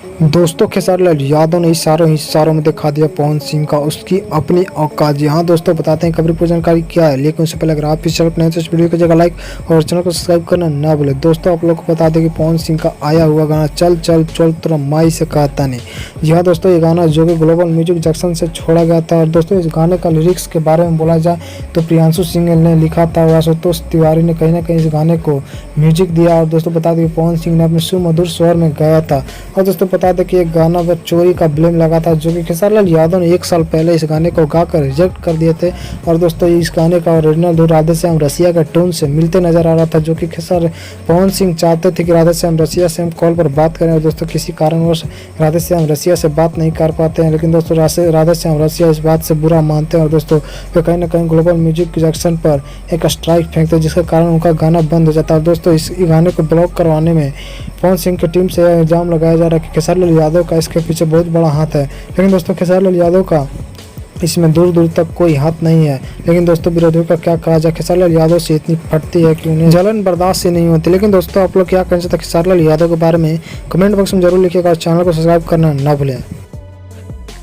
दोस्तों खेसारी लाल यादव ने इशारों में दिखा दिया पवन सिंह का उसकी अपनी औकात। जी हाँ दोस्तों, बताते हैं खबरें पूरी जानकारी क्या है, लेकिन उससे पहले अगर आप इस चैनल पर नए तो इस वीडियो को जगह लाइक और चैनल को सब्सक्राइब करना ना भूलें। दोस्तों आप लोग को बता दें कि पवन सिंह का आया हुआ गाना चल चल चल तेरा माई से कहता नहीं। जी हाँ दोस्तों, ये गाना जो कि ग्लोबल म्यूजिक जंक्शन से छोड़ा गया था। और दोस्तों इस गाने का लिरिक्स के बारे में बोला जाए तो प्रियांशु सिंह ने लिखा था और आशुतोष तिवारी ने कहीं ना कहीं इस गाने को म्यूजिक दिया। और दोस्तों बता दें कि पवन सिंह ने अपने सुमधुर स्वर में गाया था। और दोस्तों बता दें कि एक गाना पर चोरी का ब्लेम लगा था, जो कि खेसारी लाल यादव ने 1 साल पहले इस गाने को गाकर रिजेक्ट कर दिए थे। और दोस्तों इस गाने का ओरिजिनल धुन राधेश्याम रसिया का टोन से मिलते नजर आ रहा था, जो कि खेसारी पवन सिंह चाहते थे कि राधेश्याम रसिया से हम कॉल पर बात करें। और दोस्तों किसी कारणवश राधेश्याम रसिया से बात नहीं कर पाते हैं, लेकिन दोस्तों राधेश्याम रसिया इस बात से बुरा मानते हैं। और दोस्तों वे कहीं ना कहीं ग्लोबल म्यूजिक जंक्शन पर एक स्ट्राइक फेंकते हैं, जिसके कारण उनका गाना बंद हो जाता है। दोस्तों इस गाने को ब्लॉक करवाने में पवन सिंह की टीम से इल्जाम लगाया जा रहा है कि खेसारी लाल यादव का इसके पीछे बहुत बड़ा हाथ है। लेकिन दोस्तों खेसारी लाल यादव का इसमें दूर दूर तक कोई हाथ नहीं है। लेकिन दोस्तों विरोधियों का क्या कहा जाए, खेसारी लाल यादव से इतनी फटती है कि उन्हें जलन बर्दाश्त ही नहीं होती। लेकिन दोस्तों आप लोग क्या कहना चाहते हैं खेसारी लाल यादव के बारे में, कमेंट बॉक्स में जरूर लिखिएगा और चैनल को सब्सक्राइब करना ना भूलें।